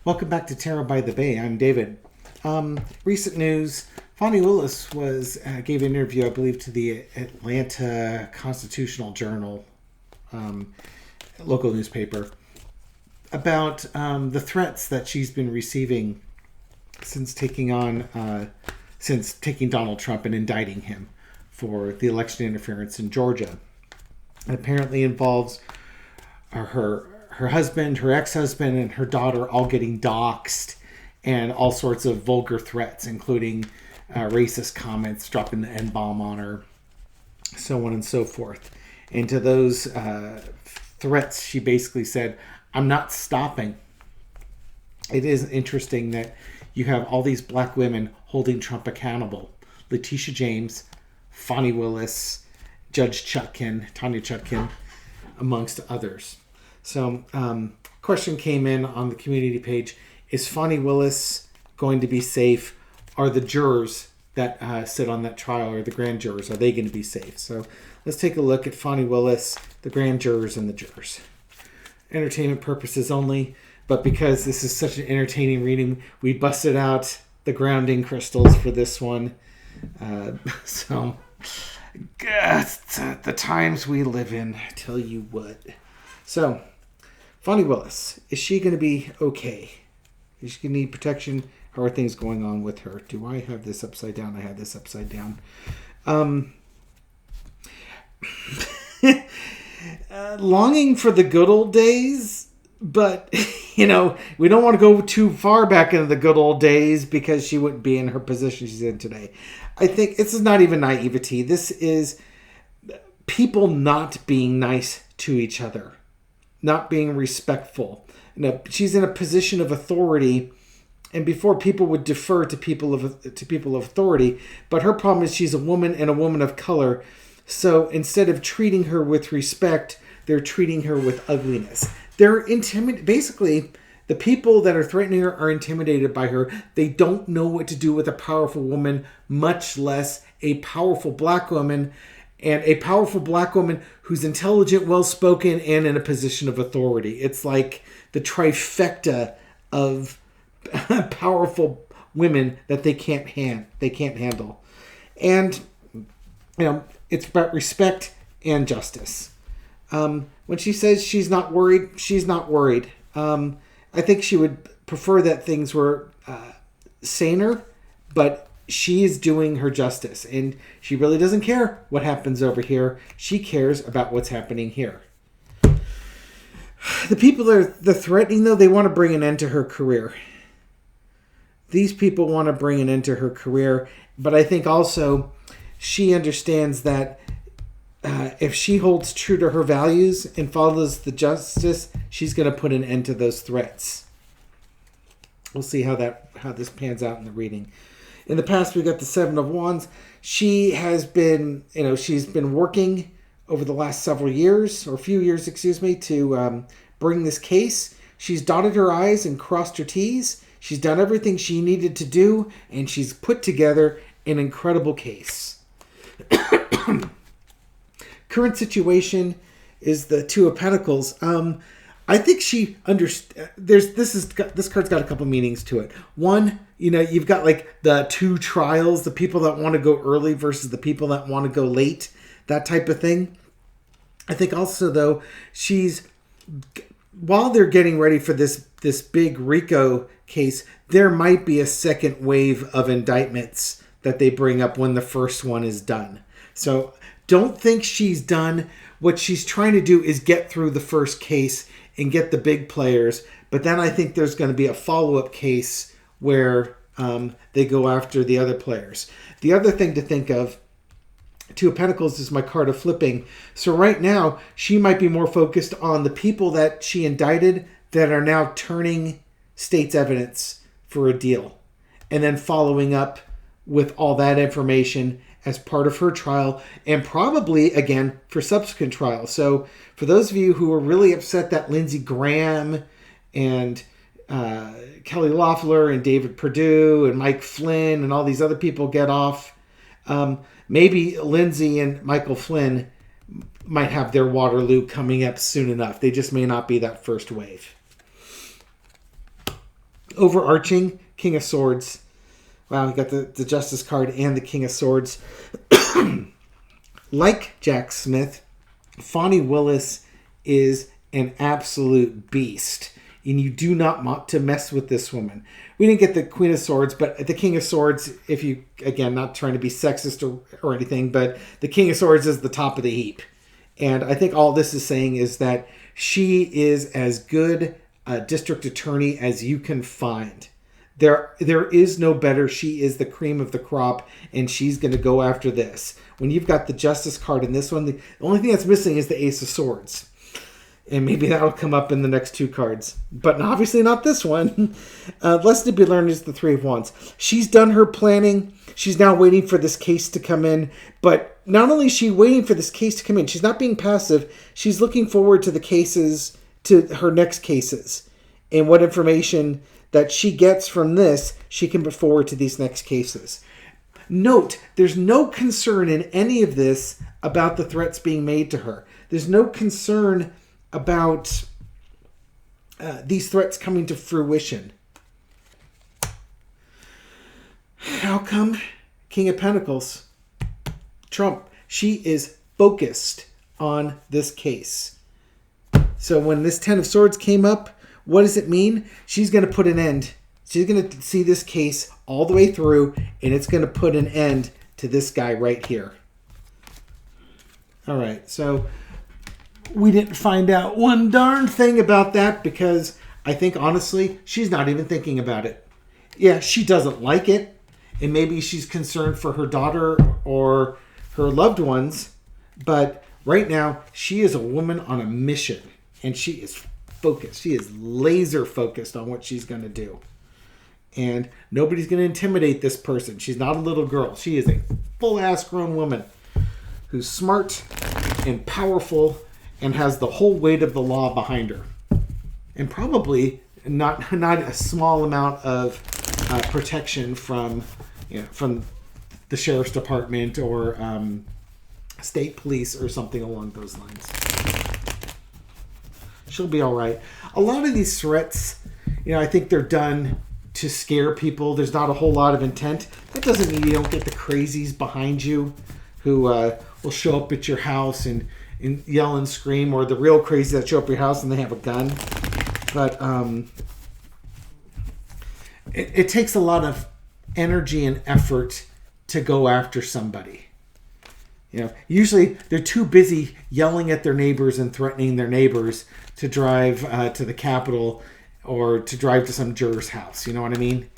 Welcome back to Terror by the Bay. I'm David. Recent news: Fani Willis gave an interview, I believe, to the Atlanta Constitutional Journal, local newspaper, about the threats that she's been receiving since taking Donald Trump and indicting him for the election interference in Georgia. It apparently involves her husband, her ex-husband, and her daughter all getting doxxed and all sorts of vulgar threats, including racist comments, dropping the N-bomb on her, so on and so forth. And to those threats, she basically said, "I'm not stopping." It is interesting that you have all these black women holding Trump accountable. Letitia James, Fani Willis, Judge Chutkan, Tanya Chutkan, amongst others. So, question came in on the community page: is Fani Willis going to be safe? Are the jurors that sit on that trial, or the grand jurors, are they going to be safe? So, let's take a look at Fani Willis, the grand jurors, and the jurors. Entertainment purposes only, but because this is such an entertaining reading, we busted out the grounding crystals for this one. So, the times we live in, I tell you what. So, Fani Willis, is she going to be okay? Is she going to need protection? How are things going on with her? Do I have this upside down? I have this upside down. Longing for the good old days, but, we don't want to go too far back into the good old days because she wouldn't be in her position she's in today. I think this is not even naivety. This is people not being nice to each other, not being respectful. She's in a position of authority, and before people would defer to people of authority, but her problem is she's a woman and a woman of color. So instead of treating her with respect, they're treating her with ugliness. They're basically, the people that are threatening her are intimidated by her. They don't know what to do with a powerful woman, much less a powerful black woman, and a powerful black woman who's intelligent, well-spoken, and in a position of authority. It's like the trifecta of powerful women that they can't handle. And, it's about respect and justice. When she says she's not worried, she's not worried. I think she would prefer that things were saner, but she is doing her justice, and she really doesn't care what happens over here. She cares about what's happening here. The people that are threatening, though, they want to bring an end to her career. These people want to bring an end to her career, but I think also she understands that if she holds true to her values and follows the justice, she's going to put an end to those threats. We'll see how this pans out in the reading. In the past, we got the Seven of Wands. She has been, she's been working over the last several years, or few years, to bring this case. She's dotted her I's and crossed her T's. She's done everything she needed to do, and she's put together an incredible case. Current situation is the Two of Pentacles. I think she understands. This card's got a couple meanings to it. One, you've got like the two trials, the people that want to go early versus the people that want to go late, that type of thing. I think also, though, while they're getting ready for this big RICO case, there might be a second wave of indictments that they bring up when the first one is done. So don't think she's done. What she's trying to do is get through the first case and get the big players. But then I think there's going to be a follow-up case where they go after the other players. The other thing to think of, Two of Pentacles is my card of flipping. So right now, she might be more focused on the people that she indicted that are now turning state's evidence for a deal, and then following up with all that information as part of her trial, and probably, again, for subsequent trials. So for those of you who are really upset that Lindsey Graham and Kelly Loeffler and David Perdue and Mike Flynn and all these other people get off, maybe Lindsey and Michael Flynn might have their Waterloo coming up soon enough. They just may not be that first wave. Overarching King of Swords. Wow, we got the Justice card and the King of Swords. Like Jack Smith, Fani Willis is an absolute beast. And you do not want to mess with this woman. We didn't get the Queen of Swords, but the King of Swords, if you, again, not trying to be sexist or anything, but the King of Swords is the top of the heap. And I think all this is saying is that she is as good a district attorney as you can find. There is no better. She is the cream of the crop, and she's going to go after this. When you've got the Justice card in this one, the only thing that's missing is the Ace of Swords. And maybe that'll come up in the next two cards. But obviously not this one. Lesson to be learned is the Three of Wands. She's done her planning. She's now waiting for this case to come in. But not only is she waiting for this case to come in, she's not being passive. She's looking forward to the cases, to her next cases. And what information that she gets from this, she can put forward to these next cases. Note, there's no concern in any of this about the threats being made to her. There's no concern about these threats coming to fruition. How come? King of Pentacles. Trump. She is focused on this case. So when this Ten of Swords came up, what does it mean? She's going to put an end. She's going to see this case all the way through, and it's going to put an end to this guy right here. All right, so we didn't find out one darn thing about that because I think, honestly, she's not even thinking about it. Yeah, she doesn't like it, and maybe she's concerned for her daughter or her loved ones, but right now, she is a woman on a mission, and she is focused. She is laser focused on what she's going to do. And nobody's going to intimidate this person. She's not a little girl. She is a full-ass grown woman who's smart and powerful and has the whole weight of the law behind her. And probably not a small amount of protection from the sheriff's department or state police or something along those lines. She'll be all right. A lot of these threats, I think they're done to scare people. There's not a whole lot of intent. That doesn't mean you don't get the crazies behind you who will show up at your house and yell and scream, or the real crazy that show up at your house and they have a gun. But it takes a lot of energy and effort to go after somebody. Usually they're too busy yelling at their neighbors and threatening their neighbors to drive to the Capitol or to drive to some juror's house. You know what I mean?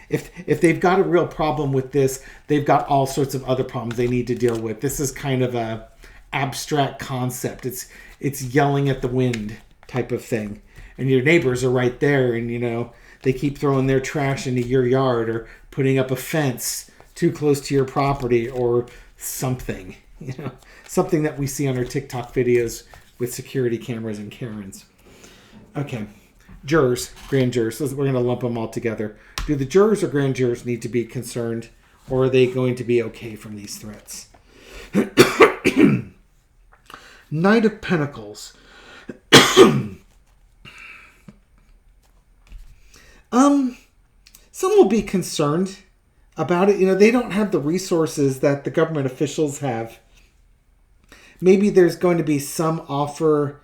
If they've got a real problem with this, they've got all sorts of other problems they need to deal with. This is kind of a abstract concept. It's yelling at the wind type of thing. And your neighbors are right there, and they keep throwing their trash into your yard or putting up a fence too close to your property or something. Something that we see on our TikTok videos with security cameras and Karens. Okay. Jurors, grand jurors. We're going to lump them all together. Do the jurors or grand jurors need to be concerned, or are they going to be okay from these threats? Knight of Pentacles. Some will be concerned about it. They don't have the resources that the government officials have. Maybe there's going to be some offer.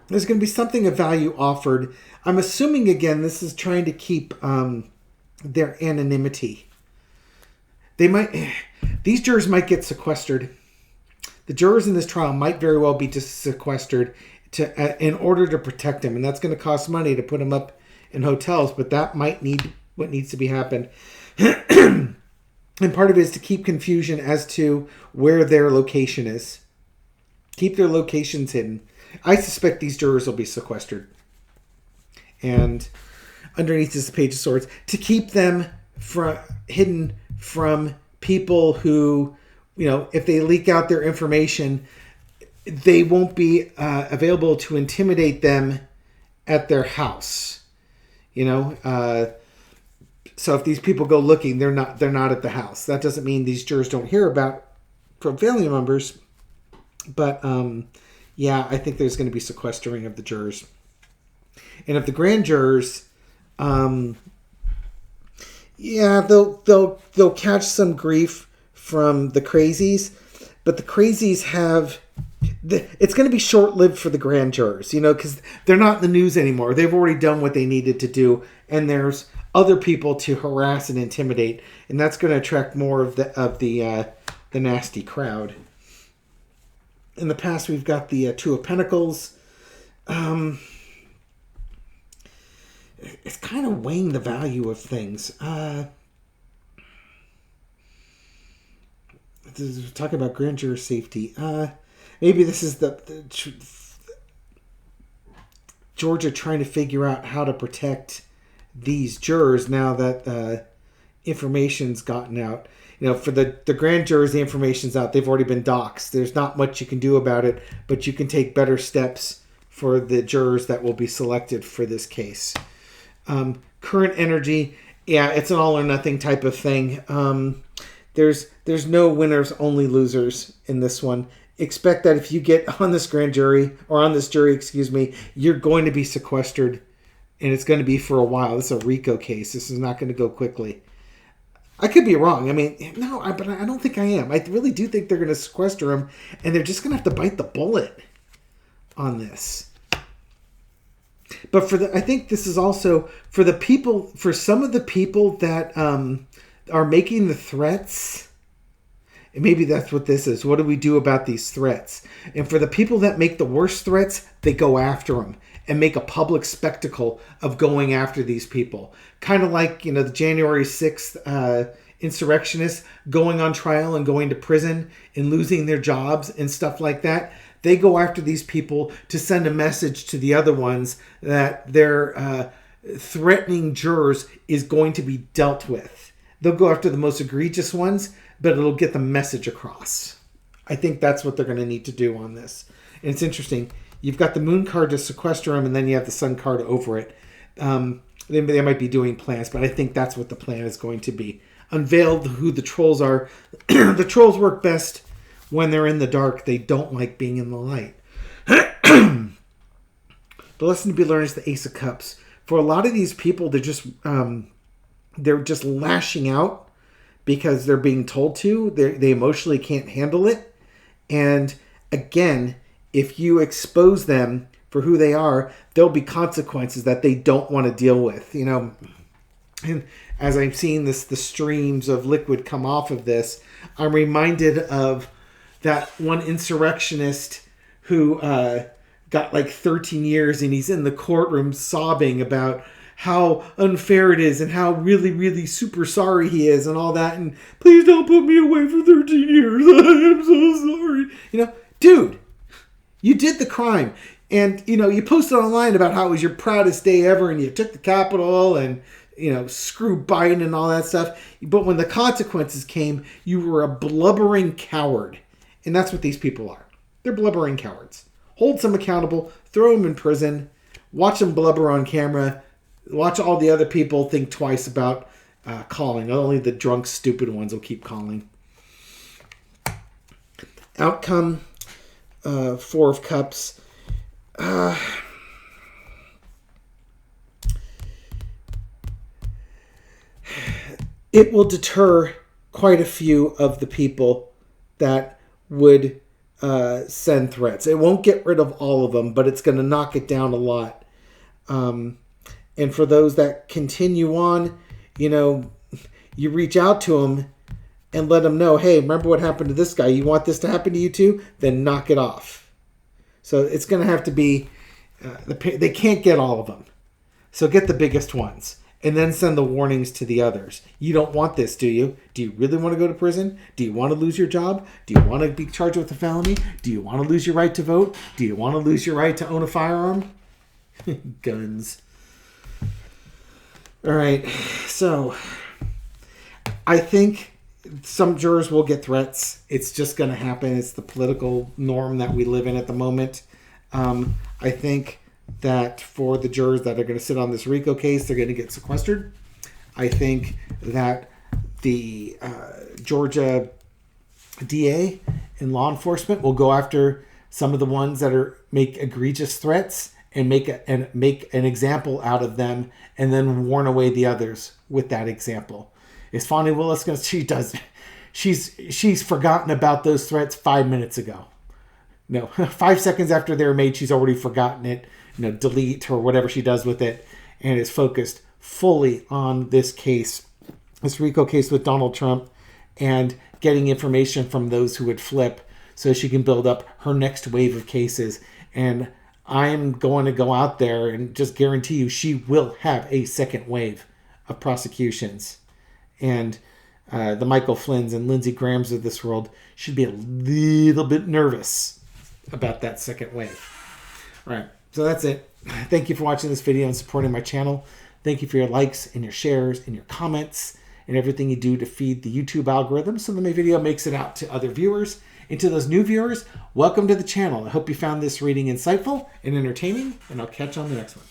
There's going to be something of value offered. I'm assuming, again, this is trying to keep their anonymity. These jurors might get sequestered. The jurors in this trial might very well be just sequestered in order to protect them. And that's going to cost money to put them up in hotels. But that might need what needs to be happened. And part of it is to keep confusion as to where their location is. Keep their locations hidden. I suspect these jurors will be sequestered. And underneath is the Page of Swords. To keep them hidden from people who, if they leak out their information, they won't be available to intimidate them at their house. So if these people go looking, they're not at the house. That doesn't mean these jurors don't hear about from family members. But I think there's going to be sequestering of the jurors. And if the grand jurors, Yeah, they'll catch some grief from the crazies, but the crazies have. It's going to be short-lived for the grand jurors, because they're not in the news anymore. They've already done what they needed to do, and there's other people to harass and intimidate, and that's going to attract more of the nasty crowd. In the past, we've got the Two of Pentacles. It's kind of weighing the value of things. Talking about grand juror safety. Maybe this is the Georgia trying to figure out how to protect these jurors now that information's gotten out. For the grand jurors, the information's out. They've already been doxxed. There's not much you can do about it, but you can take better steps for the jurors that will be selected for this case. Current energy, yeah, it's an all or nothing type of thing. There's no winners, only losers in this one. Expect that if you get on this grand jury, or on this jury, you're going to be sequestered, and it's going to be for a while. This is a RICO case. This is not going to go quickly. I could be wrong. But I don't think I am. I really do think they're going to sequester him, and they're just going to have to bite the bullet on this. But I think this is also for the people, for some of the people that are making the threats. And maybe that's what this is. What do we do about these threats? And for the people that make the worst threats, they go after them and make a public spectacle of going after these people. Kind of like, the January 6th insurrectionists going on trial and going to prison and losing their jobs and stuff like that. They go after these people to send a message to the other ones that their threatening jurors is going to be dealt with. They'll go after the most egregious ones, but it'll get the message across. I think that's what they're going to need to do on this. And it's interesting. You've got the moon card to sequester them, and then you have the sun card over it. They might be doing plans, but I think that's what the plan is going to be. Unveil who the trolls are. The trolls work best when they're in the dark. They don't like being in the light. The lesson to be learned is the Ace of Cups. For a lot of these people, they're just lashing out because they're being told to. They emotionally can't handle it. And again, if you expose them for who they are, there'll be consequences that they don't want to deal with. And as I'm seeing the streams of liquid come off of this, I'm reminded of that one insurrectionist who got like 13 years, and he's in the courtroom sobbing about how unfair it is and how really, really super sorry he is and all that. And please don't put me away for 13 years. I am so sorry. Dude, you did the crime. And, you posted online about how it was your proudest day ever and you took the Capitol and, screw Biden and all that stuff. But when the consequences came, you were a blubbering coward. And that's what these people are. They're blubbering cowards. Hold them accountable, throw them in prison, watch them blubber on camera, watch all the other people think twice about calling. Only the drunk, stupid ones will keep calling. Outcome, Four of Cups. It will deter quite a few of the people that would send threats. It won't get rid of all of them, but it's going to knock it down a lot. And for those that continue on, you reach out to them and let them know, hey, remember what happened to this guy? You want this to happen to you too? Then knock it off. So it's going to have to be, they can't get all of them. So get the biggest ones and then send the warnings to the others. You don't want this, do you? Do you really want to go to prison? Do you want to lose your job? Do you want to be charged with a felony? Do you want to lose your right to vote? Do you want to lose your right to own a firearm? Guns. All right. So I think some jurors will get threats. It's just going to happen. It's the political norm that we live in at the moment. I think that for the jurors that are going to sit on this RICO case, they're going to get sequestered. I think that the Georgia DA and law enforcement will go after some of the ones that make egregious threats and make an example out of them, and then warn away the others with that example. Is Fani Willis going to? She does. She's forgotten about those threats 5 minutes ago. No, 5 seconds after they were made, she's already forgotten it. Delete or whatever she does with it, and is focused fully on this case, this RICO case with Donald Trump, and getting information from those who would flip so she can build up her next wave of cases. And I'm going to go out there and just guarantee you she will have a second wave of prosecutions. And the Michael Flynn's and Lindsey Graham's of this world should be a little bit nervous about that second wave. All right, so that's it. Thank you for watching this video and supporting my channel. Thank you for your likes and your shares and your comments and everything you do to feed the YouTube algorithm so that my video makes it out to other viewers. And to those new viewers, welcome to the channel. I hope you found this reading insightful and entertaining, and I'll catch you on the next one.